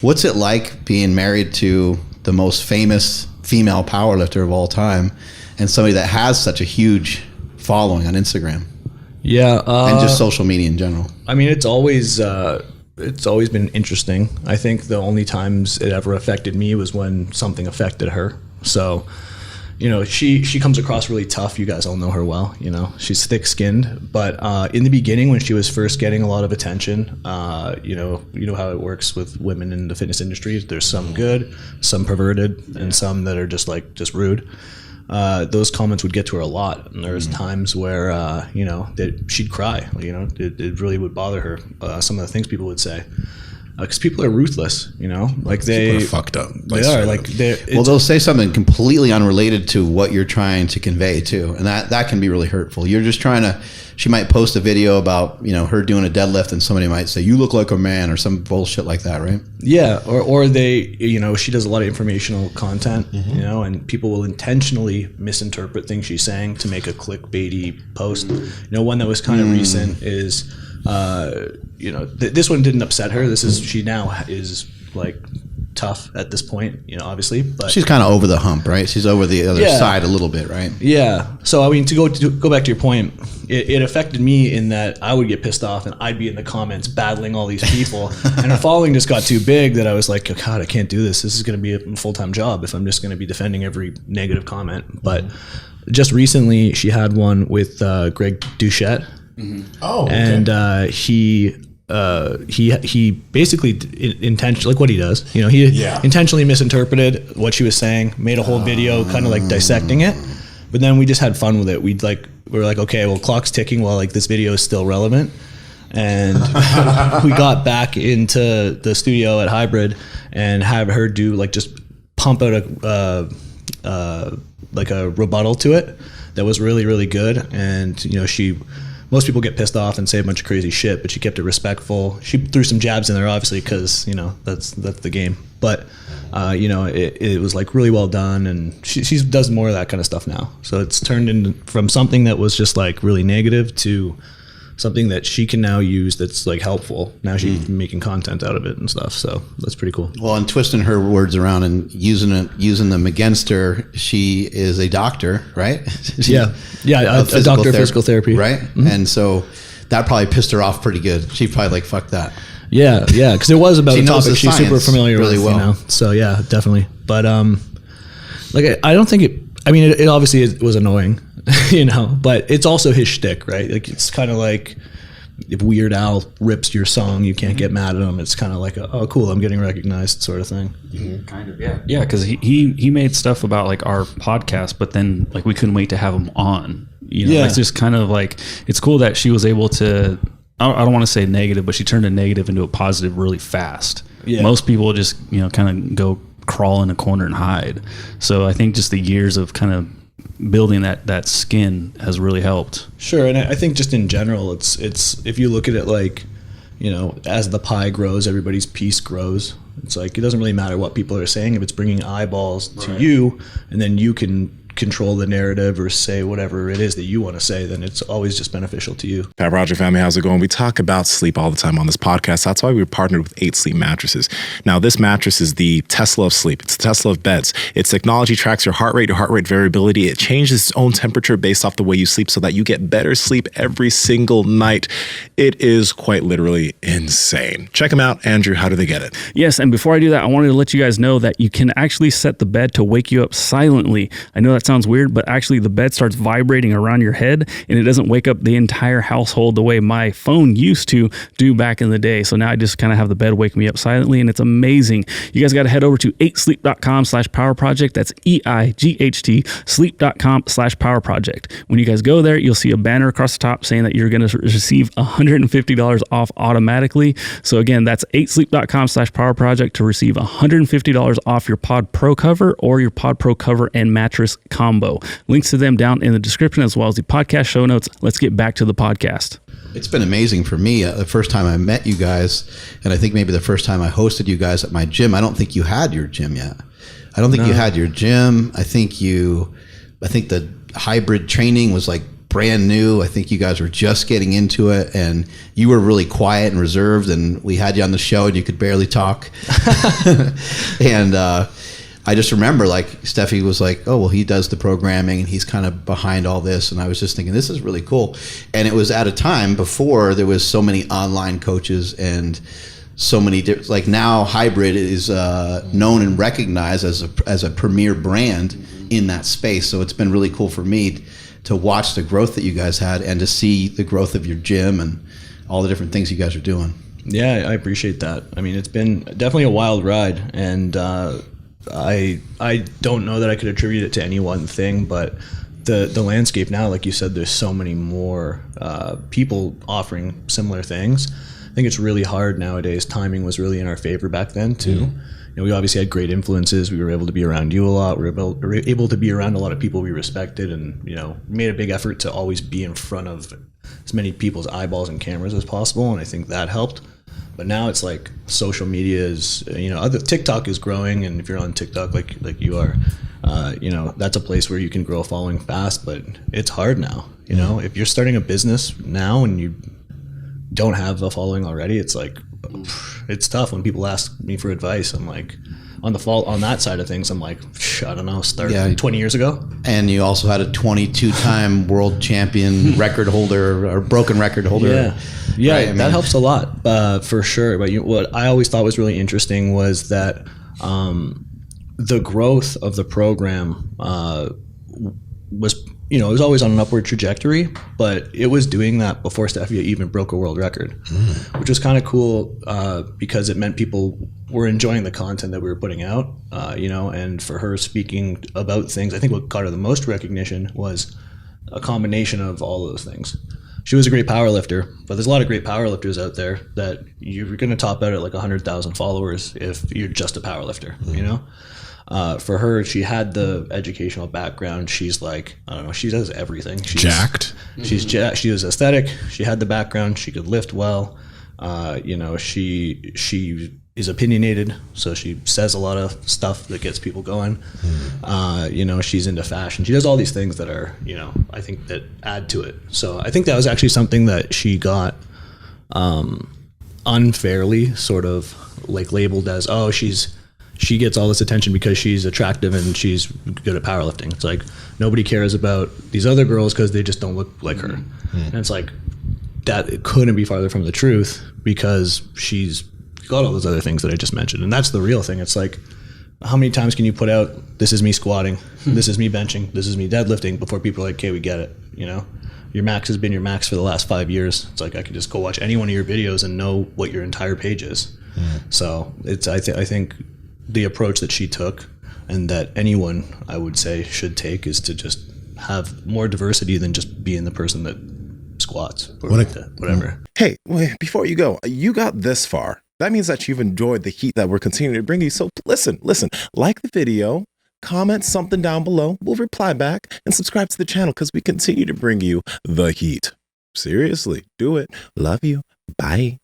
What's it like being married to the most famous female powerlifter of all time and somebody that has such a huge following on Instagram? Yeah. And just social media in general. I mean, it's always been interesting. I think the only times it ever affected me was when something affected her. So, she comes across really tough. You guys all know her well. She's thick-skinned. But in the beginning, when she was first getting a lot of attention, you know how it works with women in the fitness industry. There's some good, some perverted, and some that are just rude. Those comments would get to her a lot, and there was times where that she'd cry. It really would bother her. Some of the things people would say. Because people are ruthless, people are fucked up. They are they'll say something completely unrelated to what you're trying to convey too, and that can be really hurtful. You're just she might post a video about her doing a deadlift, and somebody might say you look like a man or some bullshit like that, right? Yeah, or they, she does a lot of informational content, and people will intentionally misinterpret things she's saying to make a clickbaity post. One that was kind of recent is. This one didn't upset her. She now is tough at this point, obviously, but she's kind of over the hump, right? She's over the other side a little bit, right? Yeah. So, I mean, to go back to your point, it affected me in that I would get pissed off and I'd be in the comments battling all these people and her following just got too big that I was like, oh, God, I can't do this. This is going to be a full-time job if I'm just going to be defending every negative comment. But just recently she had one with Greg Doucette. Oh, okay. And he basically intentionally, like what he does, he intentionally misinterpreted what she was saying, made a whole video kind of dissecting it, but then we just had fun with it. We were like, okay, well, clock's ticking while this video is still relevant, and we got back into the studio at Hybrid and have her do just pump out a rebuttal to it that was really, really good. And most people get pissed off and say a bunch of crazy shit, but she kept it respectful. She threw some jabs in there, obviously, because that's the game. But it was really well done, and she does more of that kind of stuff now. So it's turned from something that was just really negative to something that she can now use that's helpful. Now she's making content out of it and stuff. So that's pretty cool. Well, and twisting her words around and using them against her, she is a doctor, right? Yeah, a doctor of physical therapy, right? Mm-hmm. And so that probably pissed her off pretty good. She probably fuck that. Yeah, because it was about a topic she's super familiar really with, well. So yeah, definitely. But I don't think it. I mean, it obviously it was annoying, but it's also his shtick, right? It's kind of like if Weird Al rips your song, you can't get mad at him. It's kind of like oh, cool, I'm getting recognized, sort of thing. Mm-hmm. Kind of, yeah. Because he made stuff about our podcast, but then we couldn't wait to have him on. It's just kind of it's cool that she was able to. I don't want to say negative, but she turned a negative into a positive really fast. Yeah. Most people just kind of go crawl in a corner and hide. So I think just the years of kind of building that skin has really helped. Sure, and I think just in general, it's if you look at it as the pie grows, everybody's piece grows. It's it doesn't really matter what people are saying if it's bringing eyeballs to you, and then you can control the narrative or say whatever it is that you want to say, then it's always just beneficial to you. Pat Roger family, how's it going? We talk about sleep all the time on this podcast. That's why we partnered with 8 Sleep mattresses. Now, this mattress is the Tesla of sleep. It's the Tesla of beds. Its technology tracks your heart rate variability. It changes its own temperature based off the way you sleep so that you get better sleep every single night. It is quite literally insane. Check them out. Andrew, how do they get it? Yes, and before I do that, I wanted to let you guys know that you can actually set the bed to wake you up silently. I know that sounds weird, but actually the bed starts vibrating around your head and it doesn't wake up the entire household the way my phone used to do back in the day. So now I just kind of have the bed wake me up silently, and it's amazing. You guys got to head over to 8sleep.com/power project. That's EIGHT sleep.com/power project. When you guys go there, you'll see a banner across the top saying that you're going to receive $150 off automatically. So again, that's 8sleep.com/power project to receive $150 off your Pod Pro cover or your Pod Pro cover and mattress combo. Links to them down in the description as well as the podcast show notes. Let's get back to the podcast. It's been amazing for me. The first time I met you guys, and I think maybe the first time I hosted you guys at my gym, I don't think you had your gym yet. I don't think you had your gym. I think the hybrid training was brand new. I think you guys were just getting into it, and you were really quiet and reserved, and we had you on the show and you could barely talk. And I just remember, like, Stefi was like, oh, well, he does the programming and he's kind of behind all this. And I was just thinking, this is really cool. And it was at a time before there was so many online coaches and so many different, like now Hybrid is known and recognized as a premier brand in that space. So it's been really cool for me to watch the growth that you guys had and to see the growth of your gym and all the different things you guys are doing. Yeah, I appreciate that. I mean, it's been definitely a wild ride, and I don't know that I could attribute it to any one thing, but the landscape now, like you said, there's so many more people offering similar things. I think it's really hard nowadays. Timing was really in our favor back then too. Mm-hmm. You know, we obviously had great influences. We were able to be around you a lot. We were able to be around a lot of people we respected, and you know, made a big effort to always be in front of as many people's eyeballs and cameras as possible. And I think that helped. But now it's like social media is, you know, TikTok is growing, and if you're on TikTok like you are, you know, that's a place where you can grow a following fast. But it's hard now. You know, if you're starting a business now and you don't have a following already, it's like it's tough. When people ask me for advice, I'm like, on that side of things, I'm like, I don't know, start 20 years ago. And you also had a 22-time world champion record holder or broken record holder. Yeah, right? That helps a lot for sure. But what I always thought was really interesting was that the growth of the program was, you know, it was always on an upward trajectory, but it was doing that before Stefi even broke a world record, which was kind of cool because it meant people were enjoying the content that we were putting out, you know, and for her speaking about things, I think what got her the most recognition was a combination of all those things. She was a great power lifter, but there's a lot of great power lifters out there that you're going to top out at like 100,000 followers if you're just a power lifter, you know? For her, she had the educational background. She's like, I don't know, she does everything. She's jacked. She was aesthetic. She had the background. She could lift well. You know, she is opinionated, so she says a lot of stuff that gets people going. You know, she's into fashion. She does all these things that are, you know, I think that add to it. So I think that was actually something that she got unfairly sort of like labeled as, oh, she gets all this attention because she's attractive and she's good at powerlifting. It's like nobody cares about these other girls because they just don't look like her. And it's like that it couldn't be farther from the truth because she's got all those other things that I just mentioned. And that's the real thing. It's like, how many times can you put out, this is me squatting, this is me benching, this is me deadlifting, before people are like, okay, we get it, you know? Your max has been your max for the last 5 years. It's like I could just go watch any one of your videos and know what your entire page is. So it's I think the approach that she took, and that anyone I would say should take, is to just have more diversity than just being the person that squats or whatever. Hey, before you go, you got this far. That means that you've enjoyed the heat that we're continuing to bring you. So listen, like the video, comment something down below. We'll reply back, and subscribe to the channel because we continue to bring you the heat. Seriously, do it. Love you. Bye.